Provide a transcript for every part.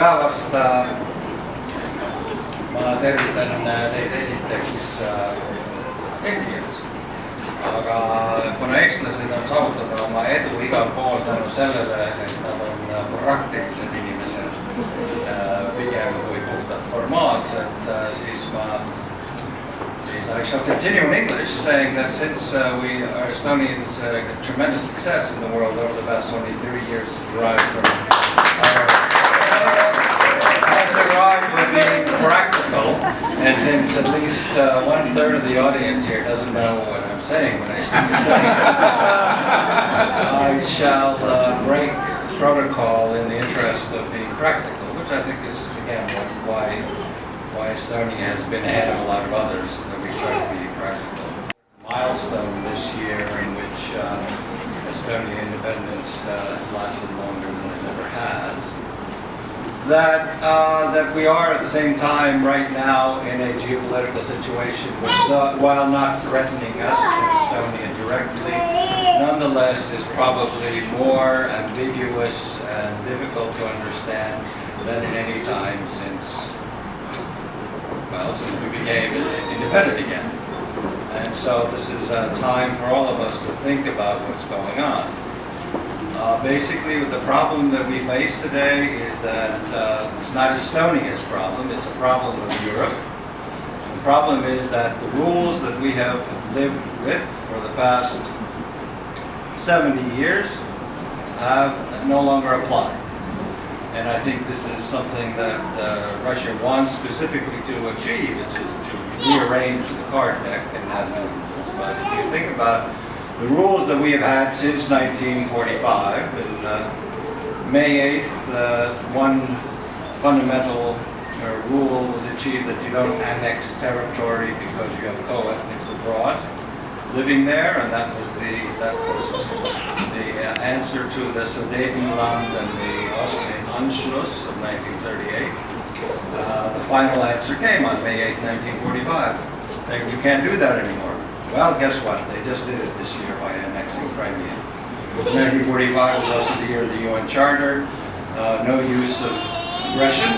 päevast! Ma tervitan teid esiteks eesti keeles. Aga kuna eestlased on saavutanud oma edu igal pool tänu sellele, et nad on praktilised inimesed, pigem kui puhtalt formaalsed, siis I shall continue in English, saying that since Estonians got tremendous success in the world over the past 23 years, derived from being practical, and since at least 1/3 of the audience here doesn't know what I'm saying when I speak Estonian, I shall break protocol in the interest of being practical, which I think is again why Estonia has been ahead of a lot of others, that we try to be practical. Milestone this year in which Estonian independence has lasted longer than it ever has. That we are at the same time right now in a geopolitical situation which, while not threatening us in Estonia directly, nonetheless is probably more ambiguous and difficult to understand than at any time since we became independent again. And so this is a time for all of us to think about what's going on. Basically, the problem that we face today is that it's not Estonia's problem, it's a problem of Europe. The problem is that the rules that we have lived with for the past 70 years no longer apply. And I think this is something that Russia wants specifically to achieve, is just to rearrange the card deck and have new rules. But if you think about the rules that we have had since 1945, and May 8th, one fundamental rule was achieved that you don't annex territory because you have co-ethnics abroad living there, and that was the answer to the Sudetenland and the Austrian Anschluss of 1938. The final answer came on May 8, 1945, saying you can't do that anymore. Well, guess what? They just did it this year by annexing Crimea. 1945 was also the year of the UN Charter, no use of aggression.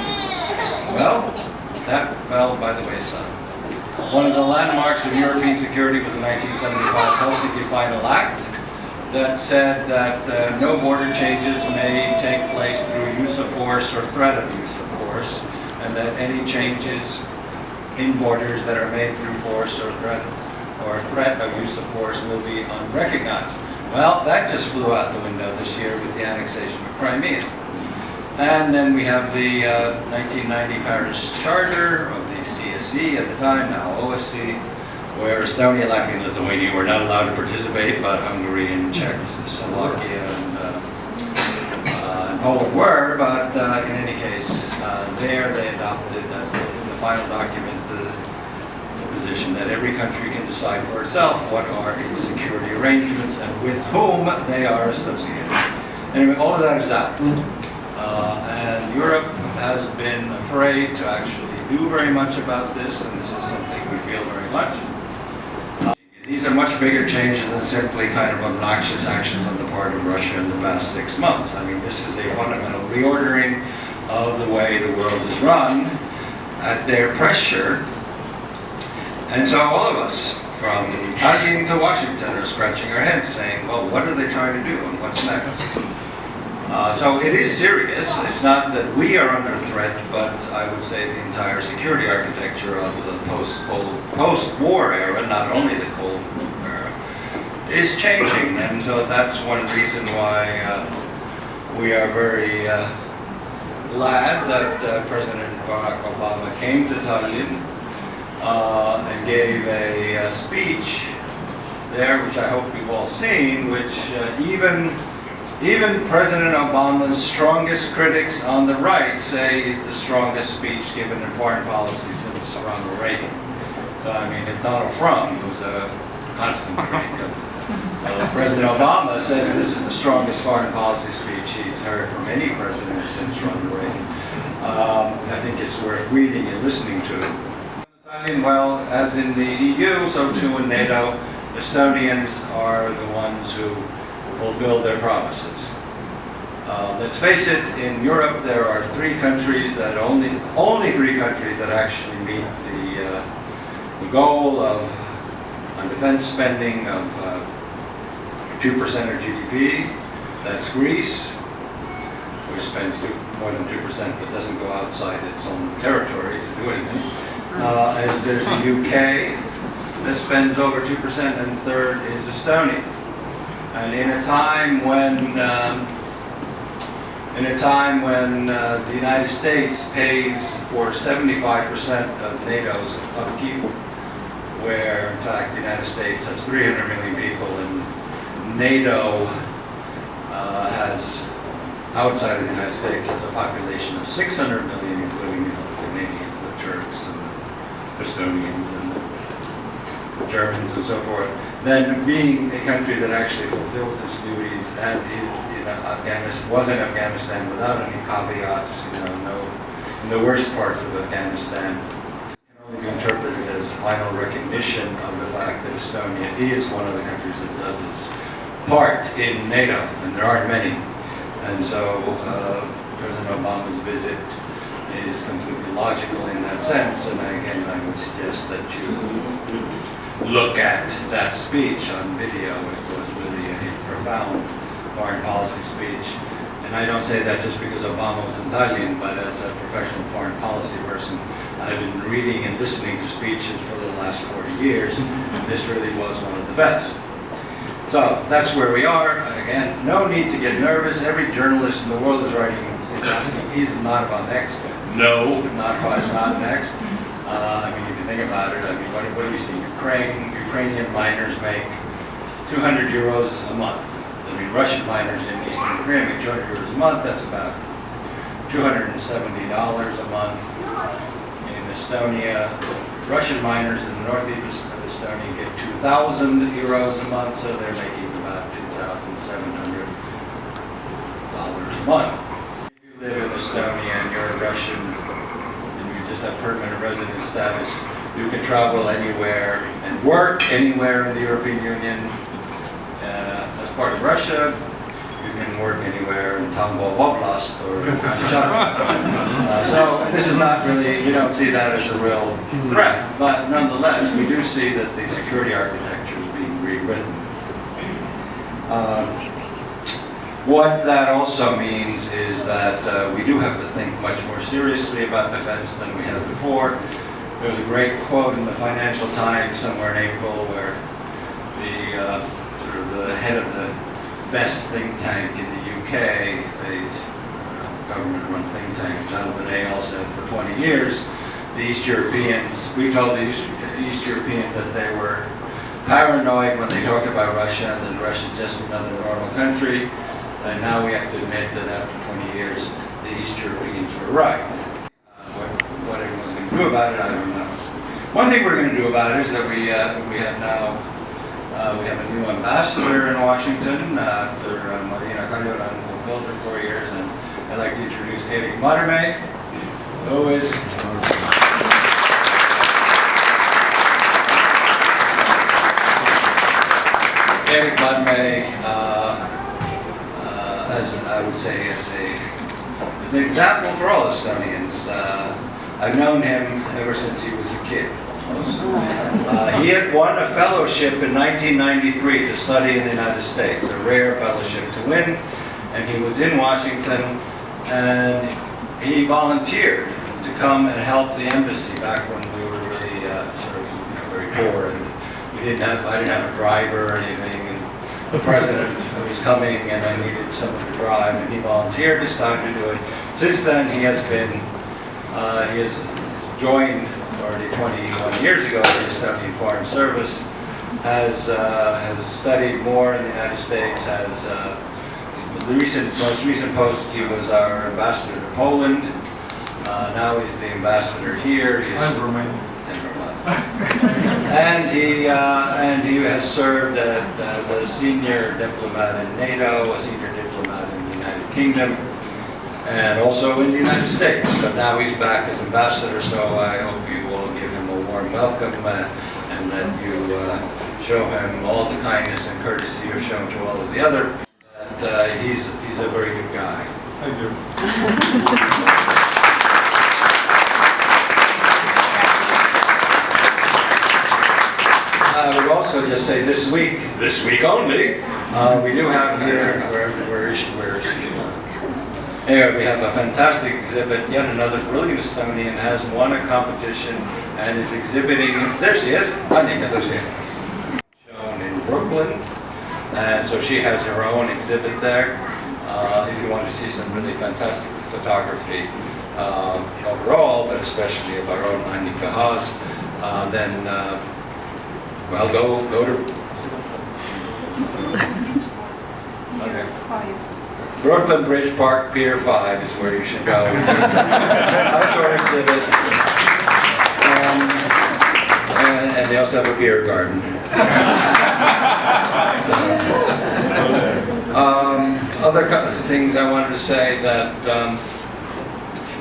Well, that fell by the wayside. One of the landmarks of European security was the 1975 Helsinki Final Act that said that no border changes may take place through use of force or threat of use of force, and that any changes in borders that are made through force or threat of use of force will be unrecognized. Well, that just flew out the window this year with the annexation of Crimea. And then we have the 1990 Paris Charter of the CSE at the time, now OSCE, where Estonia, Latvia, and Lithuania were not allowed to participate, but Hungary and Czechoslovakia and Poland were. But in any case, there they adopted as the final document the position that every country can decide for itself what are its security arrangements and with whom they are associated. Anyway, all of that is out. And Europe has been afraid to actually do very much about this, and this is something we feel very much. These are much bigger changes than simply kind of obnoxious actions on the part of Russia in the past 6 months. I mean, this is a fundamental reordering of the way the world is run at their pressure. And so all of us, from Tallinn to Washington, are scratching our heads saying, well, what are they trying to do and what's next? So it is serious. It's not that we are under threat, but I would say the entire security architecture of the post-war era, not only the Cold War era, is changing. And so that's one reason why we are very glad that President Barack Obama came to Tallinn and gave a speech there, which I hope you've all seen, which even President Obama's strongest critics on the right say is the strongest speech given in foreign policy since Ronald Reagan. So I mean, if Donald Trump, who's a constant critic of President Obama, says this is the strongest foreign policy speech he's heard from any president since Ronald Reagan, I think it's worth reading and listening to. Well, as in the EU, so too in NATO, Estonians are the ones who fulfill their promises. Let's face it, in Europe there are three countries that only three countries that actually meet the goal of on defense spending of 2% of GDP. That's Greece, which spends more than 2% but doesn't go outside its own territory to do anything. As there's the UK that spends over 2%, and third is Estonia. And in a time when the United States pays for 75% of NATO's upkeep, where in fact the United States has 300 million people and NATO has, outside of the United States, has a population of 600 million, including the Canadians, the Turks, and the Estonians, and the Germans, and so forth, then being a country that actually fulfills its duties and is was in Afghanistan without any caveats, in the worst parts of Afghanistan, can only be interpreted as final recognition of the fact that Estonia is one of the countries that does its part in NATO, and there aren't many. And so President Obama's visit is completely logical in that sense, and again, I would suggest that you look at that speech on video. It was really a profound foreign policy speech. And I don't say that just because Obama was Italian, but as a professional foreign policy person, I've been reading and listening to speeches for the last 40 years. This really was one of the best. So that's where we are. Again, no need to get nervous. Every journalist in the world is writing, is asking, is Narva next? No, Narva is not next. I mean, if you think about it, I mean, what do we see? Ukrainian miners make 200 euros a month. I mean, Russian miners in Eastern Ukraine make 200 euros a month. That's about $270 a month. In Estonia, Russian miners in the northeast of Estonia get 2,000 euros a month, so they're making about $2,700 a month. If you live in Estonia and you're a Russian and you just have permanent resident status, you can travel anywhere and work anywhere in the European Union. As part of Russia, you can work anywhere in Tambov Oblast or Kamchatka. So this is not really, you don't see that as a real threat, but nonetheless, we do see that the security architecture is being rewritten. What that also means is that we do have to think much more seriously about defense than we have before. There's a great quote in the Financial Times somewhere in April where the head of the best think tank in the UK, a government-run think tank, Jonathan Ayle, said for 20 years, the East Europeans, we told the East Europeans that they were paranoid when they talked about Russia, and that Russia's just another normal country, and now we have to admit that after 20 years, the East Europeans were right. What everyone's going to do about it, I don't know. One thing we're going to do about it is that we have now we have a new ambassador in Washington after Marina Kaljoran fulfilled her 4 years, and I'd like to introduce Hendrik, who is Hendrik, as I would say, as an example for all Estonians. I've known him ever since he was a kid. He had won a fellowship in 1993 to study in the United States, a rare fellowship to win, and he was in Washington, and he volunteered to come and help the embassy back when we were really very poor, and I didn't have a driver or anything, and the president was coming, and I needed someone to drive, and he volunteered his time to do it. Since then, he has joined already 21 years ago the Estonian Foreign Service, has studied more in the United States, has the most recent post, he was our ambassador to Poland. Now he's the ambassador here. And Romania. And he has served as a senior diplomat in NATO, a senior diplomat in the United Kingdom, and also in the United States. But now he's back as ambassador, so I hope you will give him a warm welcome and that you show him all the kindness and courtesy you've shown to all of the other. He's he's a very good guy. Thank you. I would also just say this week only, we do have here, where is she? Anyway, we have a fantastic exhibit. Yet another brilliant Estonian has won a competition and is exhibiting. There she is, Annika, there she is. Shown in Brooklyn, and so she has her own exhibit there. If you want to see some really fantastic photography overall, but especially of our own Annika Haas, then well, go to okay. Brooklyn Bridge Park Pier 5 is where you should go. Outdoor exhibit. And they also have a beer garden. Other things I wanted to say that,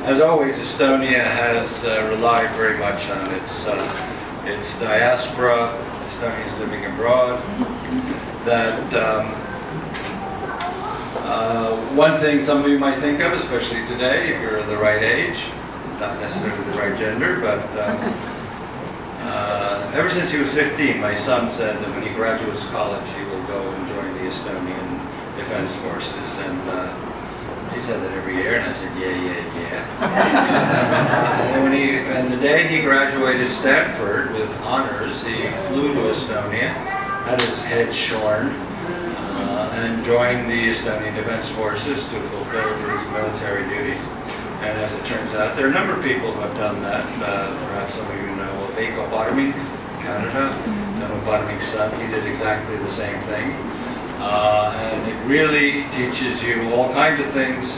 as always, Estonia has relied very much on its diaspora, Estonians living abroad. That one thing some of you might think of, especially today, if you're the right age, not necessarily the right gender, but ever since he was 15, my son said that when he graduates college, he will go and join the Estonian Defense Forces, and he said that every year, and I said, yeah. And the day he graduated Stanford with honors, he flew to Estonia, had his head shorn, and joined the Estonian Defense Forces to fulfill his military duties. And as it turns out, there are a number of people who have done that. Perhaps some of you know Veiko Parmik, Canada, Donald Parmik's son. He did exactly the same thing. And it really teaches you all kinds of things.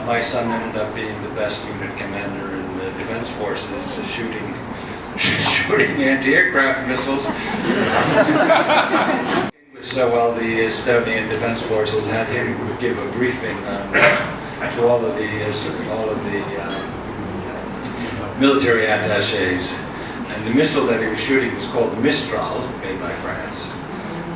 My son ended up being the best unit commander in the Defense Forces, shooting anti-aircraft missiles. So while the Estonian Defense Forces had him give a briefing to all of the military attachés, and the missile that he was shooting was called the Mistral, made by France.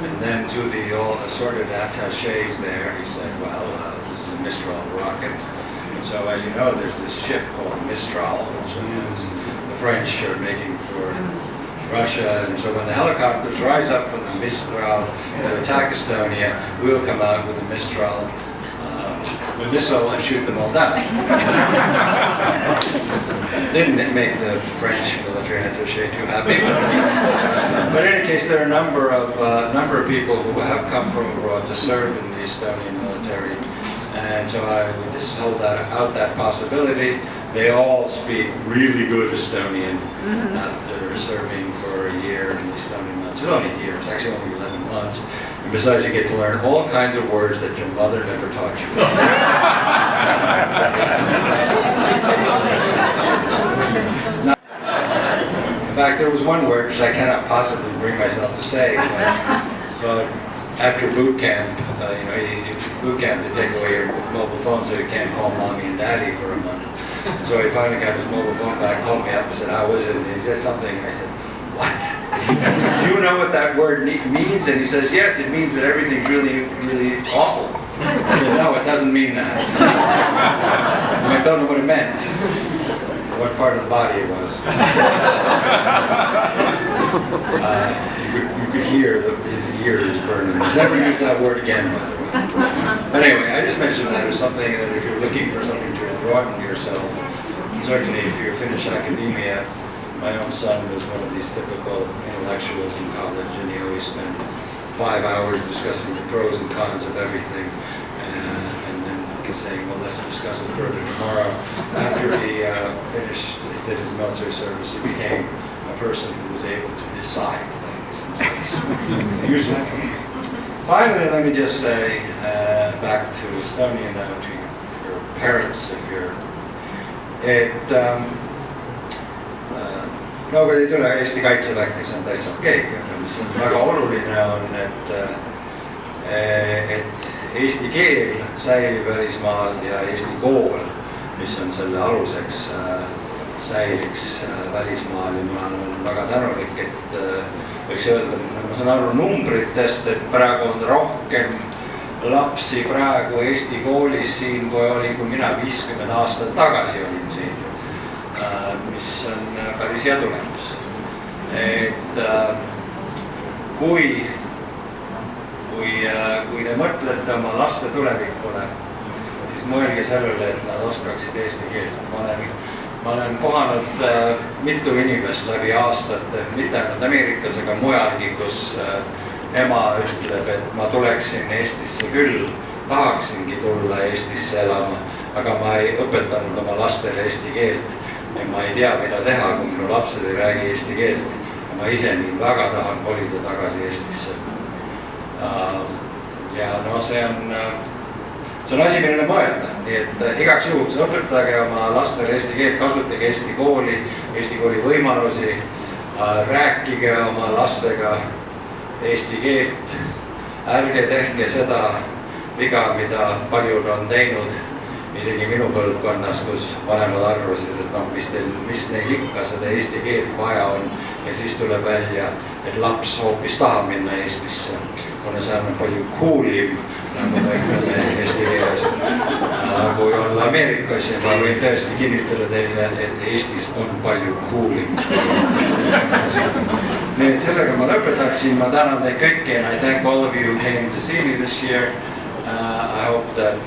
And then to the all assorted attachés there, he said, well, this is a Mistral rocket. And so, as you know, there's this ship called Mistral, which the French are making for Russia, and so when the helicopters rise up from the Mistral to attack Estonia, we'll come out with the Mistral missile and shoot them all down. Didn't make the French military attaché too happy. But in any case, there are a number of people who have come from abroad to serve in the Estonian military, and so I would just hold out that possibility. They all speak really good Estonian after serving for a year in the Estonian military. It's only a year, it's actually only 11 months. And besides, you get to learn all kinds of words that your mother never taught you. Now, in fact, there was one word which I cannot possibly bring myself to say, but after boot camp, boot camp to take away your mobile phone so you can't call mommy and daddy for a month. So he finally got his mobile phone back, called me up and said, how was it? And he said something, and I said, what? Do you know what that word means? And he says, yes, it means that everything's really, really awful. I said, no, it doesn't mean that. And I don't know what it meant, what part of the body it was. You could hear his ears burning. Never use that word again, by the way. But anyway, I just mentioned that as something that if you're looking for something to broaden yourself, certainly if you're finished academia, my own son was one of these typical intellectuals in college, and he always spent 5 hours discussing the pros and cons of everything, and then saying, well, let's discuss it further tomorrow. After he did his military service, he became a person who was able to decide things. And so it's useful. Finally, let me just say, back to Estonia now, to your parents, if you're... no, aga ei tule Eesti kaitseväkke, see on täitsa okei. Mis on väga oluline on, et eesti keel säilib välismaal ja eesti kool, mis on selle aluseks, säiliks välismaal. Ja ma olen väga tänulik, et võiks öelda, ma saan aru numbritest, et praegu on rohkem lapsi praegu Eesti koolis siin, kui olin, kui mina 50 aastat tagasi olin siin, mis on päris hea tulemus. Et kui te mõtlete oma laste tulevikule, siis mõelge sellele, et nad oskaksid eesti keelt. Ma olen kohanud mitu inimest läbi aastate, mitte ainult Ameerikas, aga mujalgi, kus ema ütleb, et ma tuleksin Eestisse küll, tahaksingi tulla Eestisse elama, aga ma ei õpetanud oma lastele eesti keelt ja ma ei tea, mida teha, kui minu lapsed ei räägi eesti keelt. Ma ise nii väga tahan kolida tagasi Eestisse. Ja no see on asi, millele mõelda, nii et igaks juhuks õpetage oma lastele eesti keelt, kasutage Eesti kooli võimalusi, rääkige oma lastega eesti keelt, ärge tehke seda viga, mida paljud on teinud, isegi minu põlvkonnas, kus vanemad arvasid, et mis neil ikka seda eesti keelt vaja on ja siis tuleb välja, et laps hoopis tahab minna Eestisse, kuna see on palju coolim, nagu me ütleme eesti keeles, kui olla Ameerikas ja ma võin tõesti kinnitada teile, et Eestis on palju coolim. Nii et sellega ma lõpetaksin, ma tänan teid kõiki and I thank all of you who came to see me this year. I hope that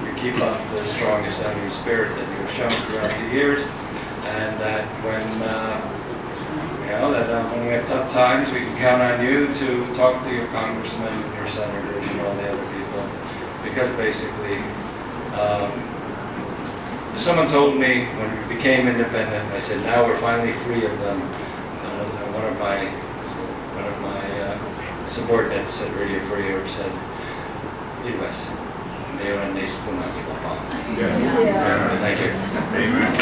you keep up the strong assembly spirit that you've shown throughout the years and that when we have tough times, we can count on you to talk to your congressmen, your senators, and all the other people. Because basically, someone told me when we became independent, I said, now we're finally free of them. One of my subordinates said, Radio for Europe said, Ilves, me ei ole neist kunagi vaba. Thank you. Amen.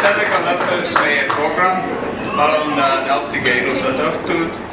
Sellega lõppes meie program. Palun nautige ilusat õhtut.